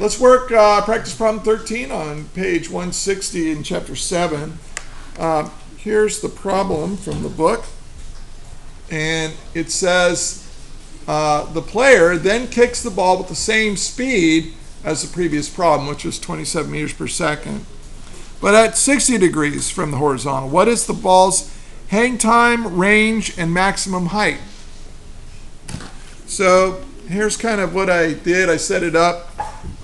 Let's work practice problem 13 on page 160 in chapter 7. Here's the problem from the book. And it says the player then kicks the ball with the same speed as the previous problem, which was 27 meters per second, but at 60 degrees from the horizontal. What is the ball's hang time, range, and maximum height? So here's kind of what I did. I set it up.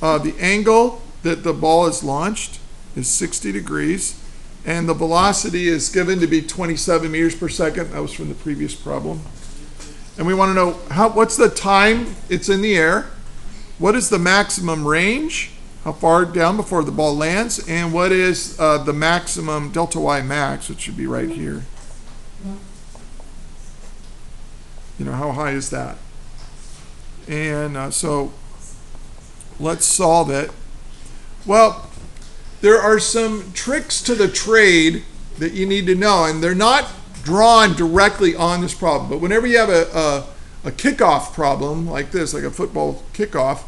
The angle that the ball is launched is 60 degrees, and the velocity is given to be 27 meters per second. That was from the previous problem. And we want to know what's the time it's in the air, what is the maximum range, how far down before the ball lands, and what is the maximum delta y max, which should be right here. How high is that? And so let's solve it. Well, there are some tricks to the trade that you need to know, and they're not drawn directly on this problem. But whenever you have a kickoff problem like this, like a football kickoff,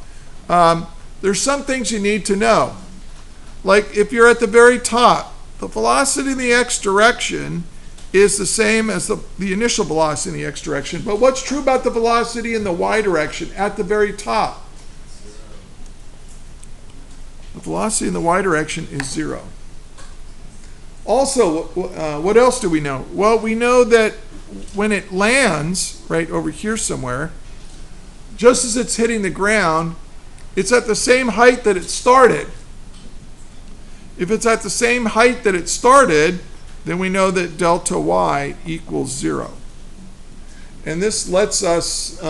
there's some things you need to know. Like if you're at the very top, the velocity in the x direction is the same as the initial velocity in the x direction. But what's true about the velocity in the y direction at the very top? The velocity in the y direction is 0. Also, what else do we know? Well, we know that when it lands right over here somewhere, just as it's hitting the ground, it's at the same height that it started. If it's at the same height that it started, then we know that delta y equals 0. And this lets us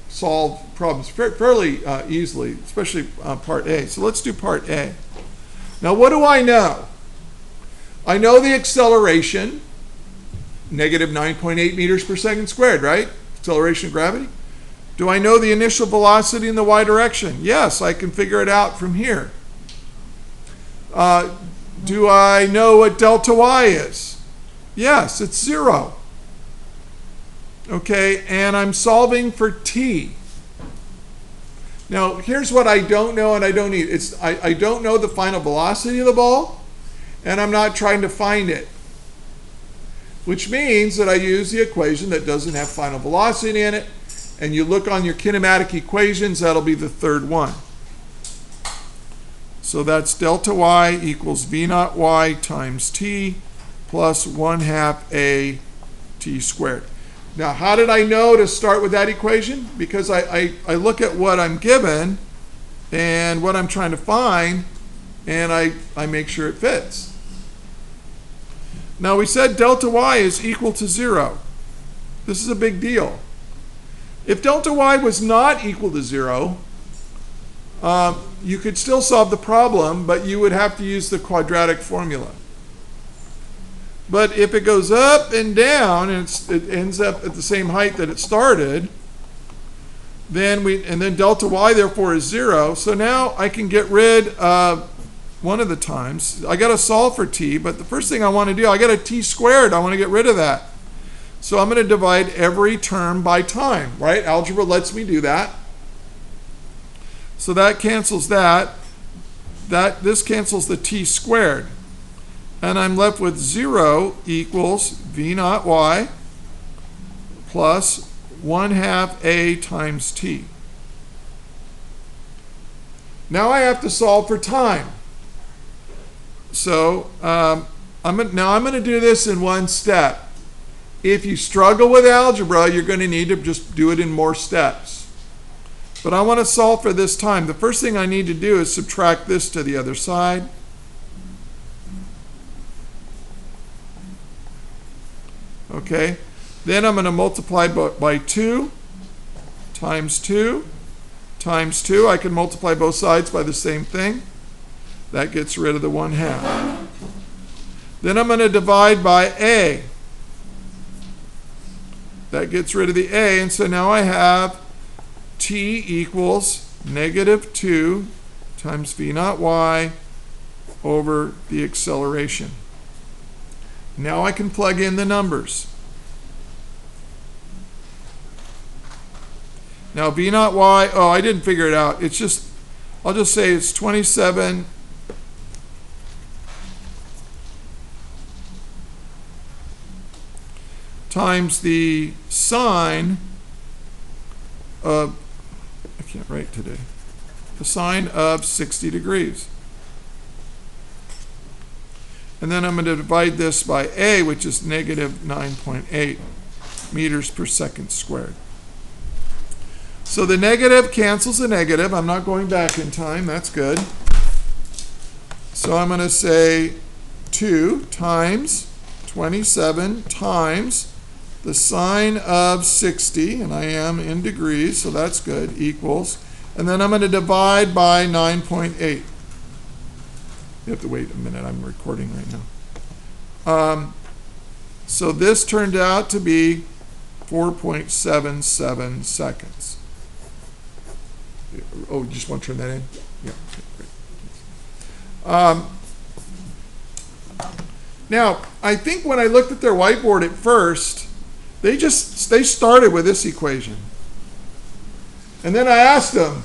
solve problems fairly easily, especially part A. So let's do part A. Now, what do I know? I know the acceleration, negative 9.8 meters per second squared, right? Acceleration of gravity. Do I know the initial velocity in the y direction? Yes, I can figure it out from here. Do I know what delta y is? Yes, it's 0. Okay, and I'm solving for t. Now, here's what I don't know and I don't need. I don't know the final velocity of the ball, and I'm not trying to find it, which means that I use the equation that doesn't have final velocity in it, and you look on your kinematic equations, that'll be the third one. So that's delta y equals v naught y times t plus 1/2 a t squared. Now, how did I know to start with that equation? Because I look at what I'm given and what I'm trying to find, and I make sure it fits. Now, we said delta y is equal to 0. This is a big deal. If delta y was not equal to 0, you could still solve the problem, but you would have to use the quadratic formula. But if it goes up and down and it ends up at the same height that it started, then delta y therefore is 0. So now I can get rid of one of the times. I got to solve for t, but the first thing I want to do, I got a t squared. I want to get rid of that. So I'm going to divide every term by time, right? Algebra lets me do that. So that cancels that. This cancels the t squared. And I'm left with 0 equals v naught y plus 1/2 a times t. Now I have to solve for time. So I'm going to do this in one step. If you struggle with algebra, you're going to need to just do it in more steps. But I want to solve for this time. The first thing I need to do is subtract this to the other side. Okay, then I'm going to multiply by 2 times 2 times 2. I can multiply both sides by the same thing. That gets rid of the 1/2. Then I'm going to divide by a. That gets rid of the a, and so now I have t equals negative 2 times v naught y over the acceleration. Now I can plug in the numbers. Now v naught y, oh, I didn't figure it out. It's just I'll just say it's 27 times the sine of, I can't write today, the sine of 60 degrees. And then I'm going to divide this by A, which is negative 9.8 meters per second squared. So the negative cancels the negative. I'm not going back in time. That's good. So I'm going to say 2 times 27 times the sine of 60, and I am in degrees, so that's good, equals. And then I'm going to divide by 9.8. You have to wait a minute. I'm recording right now. So this turned out to be 4.77 seconds. Oh, you just want to turn that in? Yeah, okay, great. Now, I think when I looked at their whiteboard at first, they started with this equation. And then I asked them,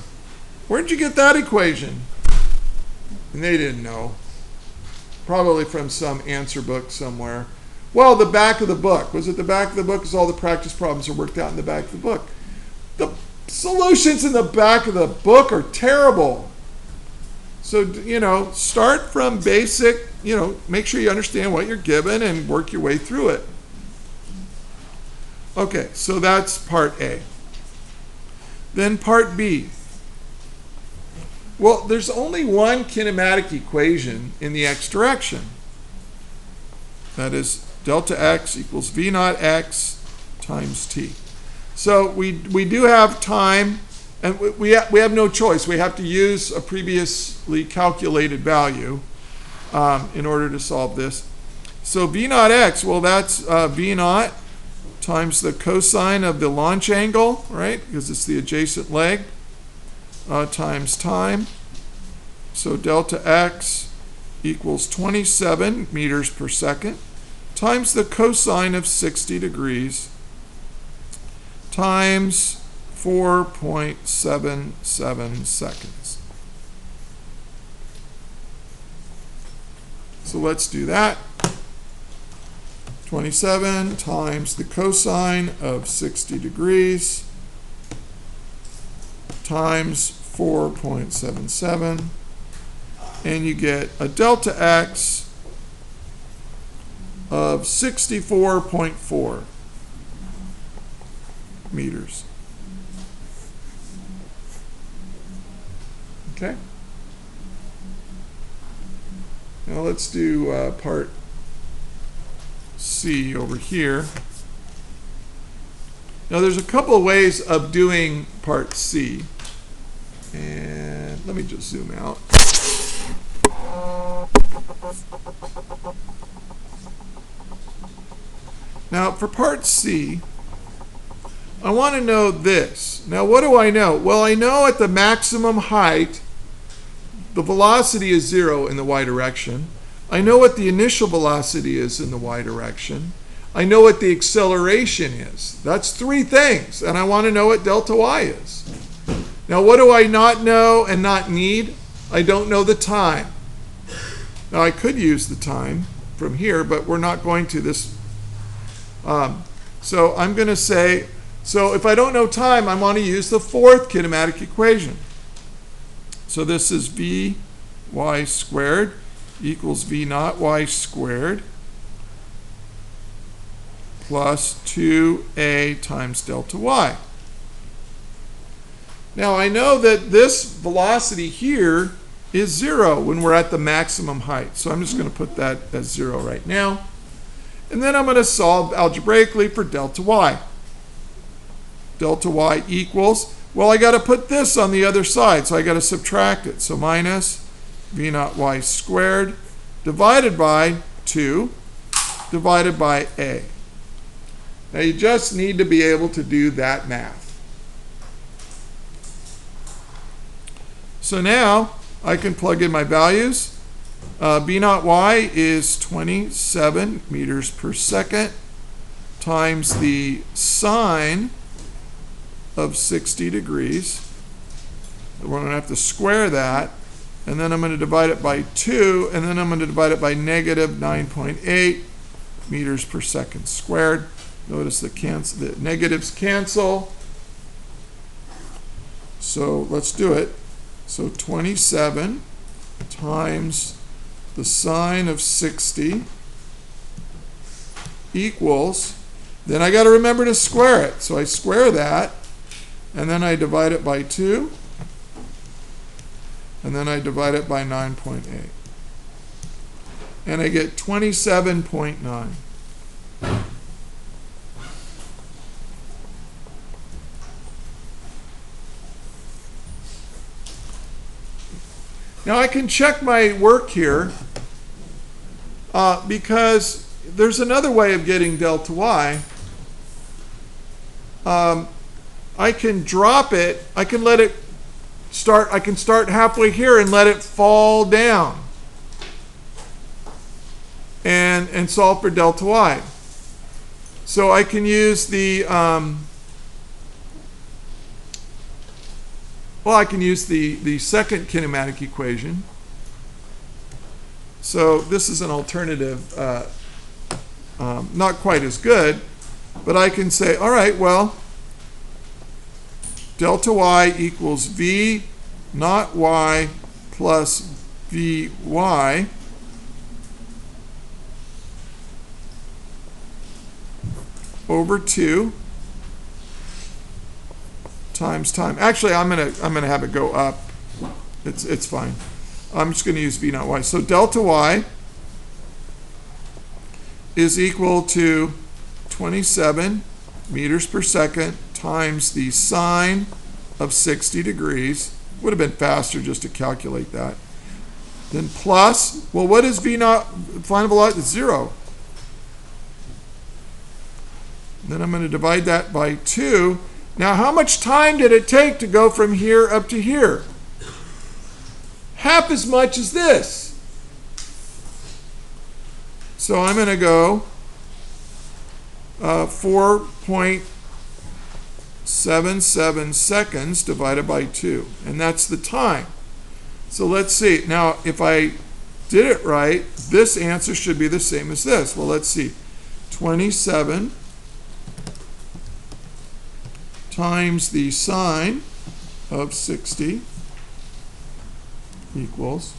where'd you get that equation? And they didn't know. Probably from some answer book somewhere. Well, the back of the book. Was it the back of the book? Because all the practice problems are worked out in the back of the book. The solutions in the back of the book are terrible. So, start from basic, make sure you understand what you're given and work your way through it. Okay, so that's part A. Then part B. Well, there's only one kinematic equation in the x direction. That is delta x equals v naught x times t. So we do have time, and we have no choice. We have to use a previously calculated value in order to solve this. So v naught x, well, that's v naught times the cosine of the launch angle, right? Because it's the adjacent leg, times time. So delta x equals 27 meters per second times the cosine of 60 degrees times 4.77 seconds. So let's do that. 27 times the cosine of 60 degrees times 4.77, and you get a delta x of 64.4 meters. Okay? Now let's do part C over here. Now there's a couple of ways of doing part C. And let me just zoom out. Now for part C, I want to know this. Now what do I know? Well, I know at the maximum height, the velocity is 0 in the y direction. I know what the initial velocity is in the y direction. I know what the acceleration is. That's 3 things, and I want to know what delta y is. Now what do I not know and not need? I don't know the time. Now I could use the time from here, but we're not going to this. So I'm going to say, so if I don't know time, I want to use the 4th kinematic equation. So this is vy squared equals v naught y squared plus 2a times delta y. Now I know that this velocity here is 0 when we're at the maximum height. So I'm just going to put that as 0 right now. And then I'm going to solve algebraically for delta y. Delta y equals, well, I got to put this on the other side, so I got to subtract it. So minus v naught y squared divided by 2 divided by a. Now you just need to be able to do that math. So now I can plug in my values. V naught y is 27 meters per second times the sine of 60 degrees we're going to have to square that, and then I'm going to divide it by 2, and then I'm going to divide it by negative 9.8 meters per second squared. Notice the negatives cancel. So let's do it. So 27 times the sine of 60 equals, then I got to remember to square it. So I square that, and then I divide it by 2, and then I divide it by 9.8. And I get 27.9. Now I can check my work here because there's another way of getting delta y. I can drop it, I can let it start, I can start halfway here and let it fall down and solve for delta y. So I can use the I can use the second kinematic equation. So this is an alternative, not quite as good, but I can say, all right, well, delta y equals v naught y plus vy over 2 times time. Actually, I'm gonna have it go up. It's fine. I'm just going to use v naught y. So delta y is equal to 27 meters per second times the sine of 60 degrees. Would have been faster just to calculate that. Then plus, well, what is v naught final velocity? 0. Then I'm going to divide that by 2. Now, how much time did it take to go from here up to here? Half as much as this. So I'm going to go 4.77 seconds divided by 2. And that's the time. So let's see. Now, if I did it right, this answer should be the same as this. Well, let's see. 27 times the sine of 60 equals,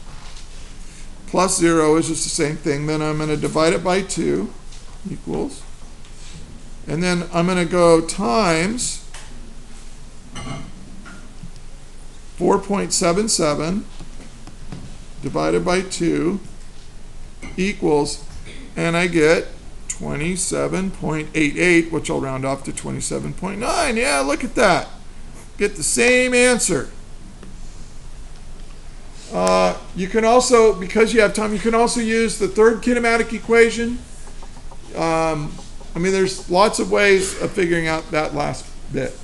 plus 0 is just the same thing. Then I'm going to divide it by 2 equals, and then I'm going to go times 4.77 divided by 2 equals, and I get 27.88, which I'll round off to 27.9. Yeah, look at that. Get the same answer. You can also, because you have time, you can also use the third kinematic equation. I mean, there's lots of ways of figuring out that last bit.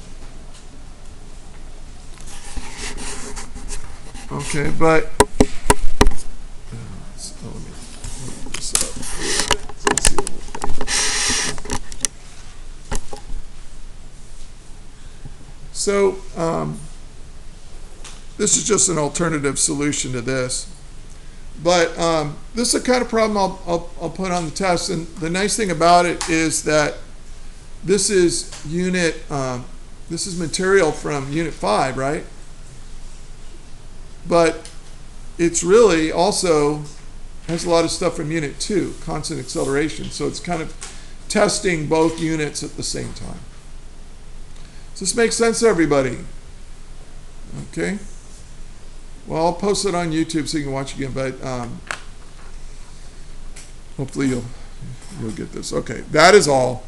Okay, but so this is just an alternative solution to this. But this is the kind of problem I'll put on the test. And the nice thing about it is that this is this is material from Unit 5, right? But it's really also has a lot of stuff from Unit 2, constant acceleration. So it's kind of testing both units at the same time. Does this make sense to everybody? Okay. Well, I'll post it on YouTube so you can watch again, but hopefully you'll get this. Okay, that is all.